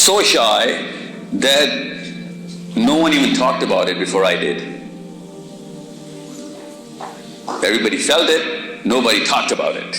so shy that no one even talked about it before I did. Everybody felt it, nobody talked about it.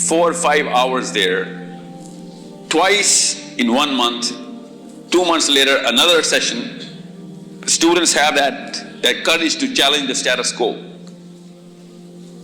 4-5 hours there, twice in 1 month. 2 months later, another session. Students have that courage to challenge the status quo.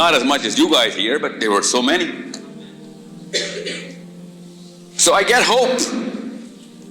Not as much as you guys here, but there were so many. So I get hope.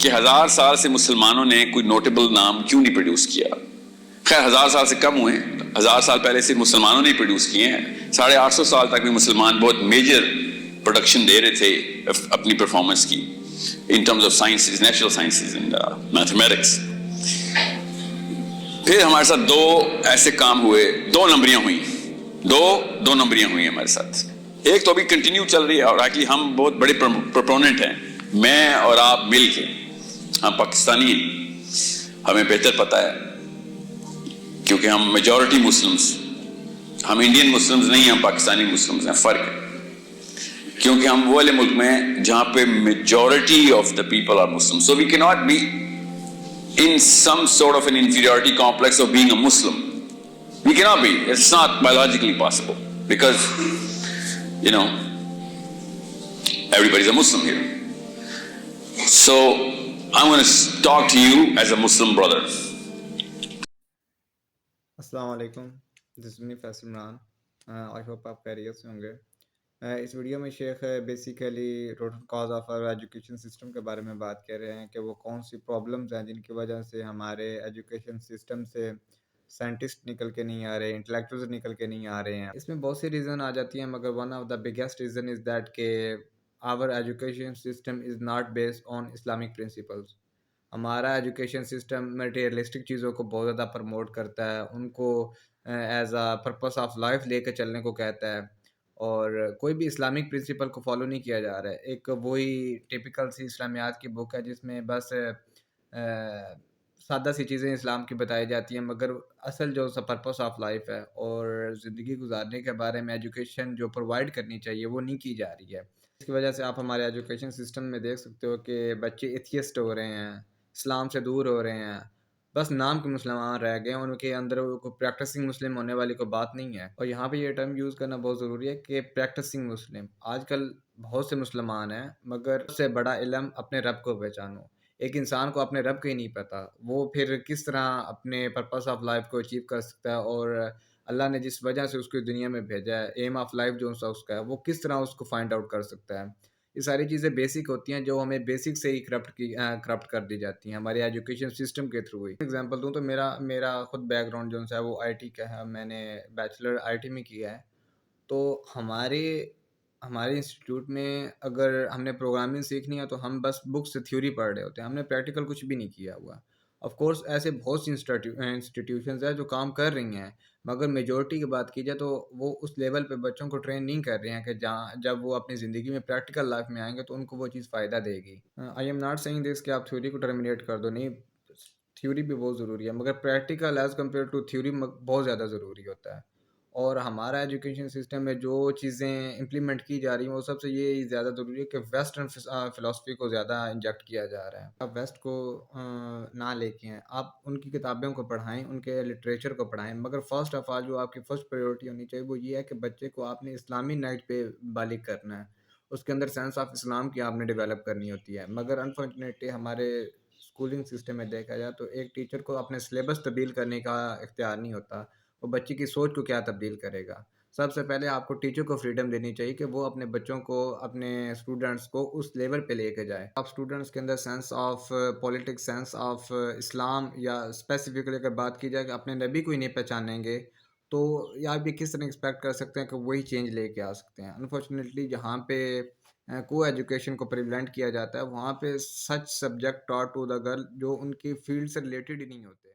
کہ 1000 سال سے مسلمانوں نے کوئی notable نام کیوں نہیں produce کیا. خیر 1000 سال سے کم ہوئے, 1000 سال پہلے صرف مسلمانوں نے پروڈیوس کیے ہیں. 850 سال تک بھی مسلمان بہت میجر پروڈکشن دے رہے تھے اپنی پرفارمنس کی in terms of sciences, natural sciences and mathematics. پھر ہمارے ساتھ دو ایسے کام ہوئے, دو نمبریاں ہوئی ہمارے ساتھ. ایک تو ابھی کنٹینیو چل رہی ہے, اور ایکچولی ہم بہت بڑے پروپوننٹ ہیں, میں اور آپ مل کے. ہم پاکستانی ہیں, ہمیں بہتر پتہ ہے کیونکہ ہم میجورٹی مسلمس, ہم انڈین مسلمز نہیں, ہم پاکستانی مسلمز ہیں. فرق ہے کیونکہ ہم وہ والے ملک میں ہیں جہاں پہ majority of the people are Muslim. So we کی not be in some sort of an inferiority complex of being a Muslim. We cannot be. It's not biologically possible because, you know, everybody's a Muslim here. So I'm going to talk to you as a Muslim brother. السلام علیکم. This is me Faisal Imran. I hope آپ خیریت سے ہوں گے. اس video میں شیخ basically root cause of our education system کے بارے میں بات کر رہے ہیں کہ وہ کون سی پرابلمز ہیں جن کی وجہ سے ہمارے ایجوکیشن سسٹم سے سائنٹسٹ نکل کے نہیں آ رہے, انٹلیکچوئلز نکل کے نہیں آ رہے ہیں. اس میں بہت سی ریزن آ جاتی ہیں, مگر one of the biggest reason is that کہ our education system is not based on Islamic principles. ہمارا ایجوکیشن سسٹم مٹیریلسٹک چیزوں کو بہت زیادہ پروموٹ کرتا ہے, ان کو as a purpose of life لے کے چلنے کو کہتا ہے, اور کوئی بھی اسلامک پرنسپل کو فالو نہیں کیا جا رہا ہے. ایک وہی ٹپیکل سی اسلامیات کی بک ہے جس میں بس سادہ سی چیزیں اسلام کی بتائی جاتی ہیں, مگر اصل جو پرپس آف لائف ہے اور زندگی گزارنے کے بارے میں ایجوکیشن جو پرووائڈ کرنی چاہیے وہ نہیں کی جا رہی ہے. اس کی وجہ سے آپ ہمارے ایجوکیشن سسٹم میں دیکھ سکتے ہو کہ بچے ایتھیسٹ ہو رہے ہیں, اسلام سے دور ہو رہے ہیں, بس نام کے مسلمان رہ گئے ہیں, ان کے اندر کوئی پریکٹسنگ مسلم ہونے والی کوئی بات نہیں ہے. اور یہاں پہ یہ ٹرم یوز کرنا بہت ضروری ہے کہ پریکٹسنگ مسلم. آج کل بہت سے مسلمان ہیں مگر سب سے بڑا علم اپنے رب کو پہچانو. ایک انسان کو اپنے رب کا ہی نہیں پتہ, وہ پھر کس طرح اپنے پرپس آف لائف کو اچیو کر سکتا ہے, اور اللہ نے جس وجہ سے اس کو دنیا میں بھیجا ہے, ایم آف لائف جو اس کا ہے, وہ کس طرح اس کو فائنڈ آؤٹ کر سکتا ہے. یہ ساری چیزیں بیسک ہوتی ہیں جو ہمیں بیسک سے ہی کرپٹ کر دی جاتی ہیں ہمارے ایجوکیشن سسٹم کے تھرو ہی. ایگزامپل دوں تو میرا خود بیک گراؤنڈ جو ہے وہ آئی ٹی کا ہے. میں نے بیچلر آئی ٹی میں کیا ہے. تو ہمارے انسٹیٹیوٹ میں اگر ہم نے پروگرامنگ سیکھنی ہے تو ہم بس بک سے تھیوری پڑھ رہے ہوتے ہیں, ہم نے پریکٹیکل کچھ بھی نہیں کیا ہوا. آف کورس ایسے بہت سی انسٹیٹیوشنز ہیں جو کام کر رہی ہیں, مگر میجورٹی کی بات کی جائے تو وہ اس لیول پہ بچوں کو ٹرین نہیں کر رہے ہیں کہ جب وہ اپنی زندگی میں پریکٹیکل لائف میں آئیں گے تو ان کو وہ چیز فائدہ دے گی. آئی ایم ناٹ سیئنگ دس کہ آپ تھیوری کو ٹرمینیٹ کر دو, نہیں, تھیوری بھی بہت ضروری ہے, مگر practical as compare to theory بہت زیادہ ضروری ہوتا ہے. اور ہمارا ایجوکیشن سسٹم میں جو چیزیں امپلیمنٹ کی جا رہی ہیں وہ سب سے یہ زیادہ ضروری ہے کہ ویسٹرن فلاسفی کو زیادہ انجیکٹ کیا جا رہا ہے. آپ ویسٹ کو نہ لے کے ہیں, آپ ان کی کتابوں کو پڑھائیں, ان کے لٹریچر کو پڑھائیں, مگر فرسٹ آف آل جو آپ کی فرسٹ پریورٹی ہونی چاہیے وہ یہ ہے کہ بچے کو آپ نے اسلامی نائٹ پہ بالغ کرنا ہے, اس کے اندر سینس آف اسلام کی آپ نے ڈیولپ کرنی ہوتی ہے. مگر انفارچونیٹلی ہمارے اسکولنگ سسٹم میں دیکھا جائے تو ایک ٹیچر کو اپنے سلیبس تبدیل کرنے کا اختیار نہیں ہوتا, وہ بچے کی سوچ کو کیا تبدیل کرے گا. سب سے پہلے آپ کو ٹیچر کو فریڈم دینی چاہیے کہ وہ اپنے بچوں کو, اپنے اسٹوڈنٹس کو اس لیول پہ لے کے جائے. آپ اسٹوڈنٹس کے اندر sense of politics, sense of Islam, یا اسپیسیفکلی اگر بات کی جائے کہ اپنے نبی کو ہی نہیں پہچانیں گے تو یا بھی کس طرح ایکسپیکٹ کر سکتے ہیں کہ وہی چینج لے کے آ سکتے ہیں. انفارچونیٹلی جہاں پہ کو ایجوکیشن کو پریولنٹ کیا جاتا ہے وہاں پہ such subject taught to the girl جو ان کی فیلڈ سے ریلیٹڈ ہی نہیں ہوتے.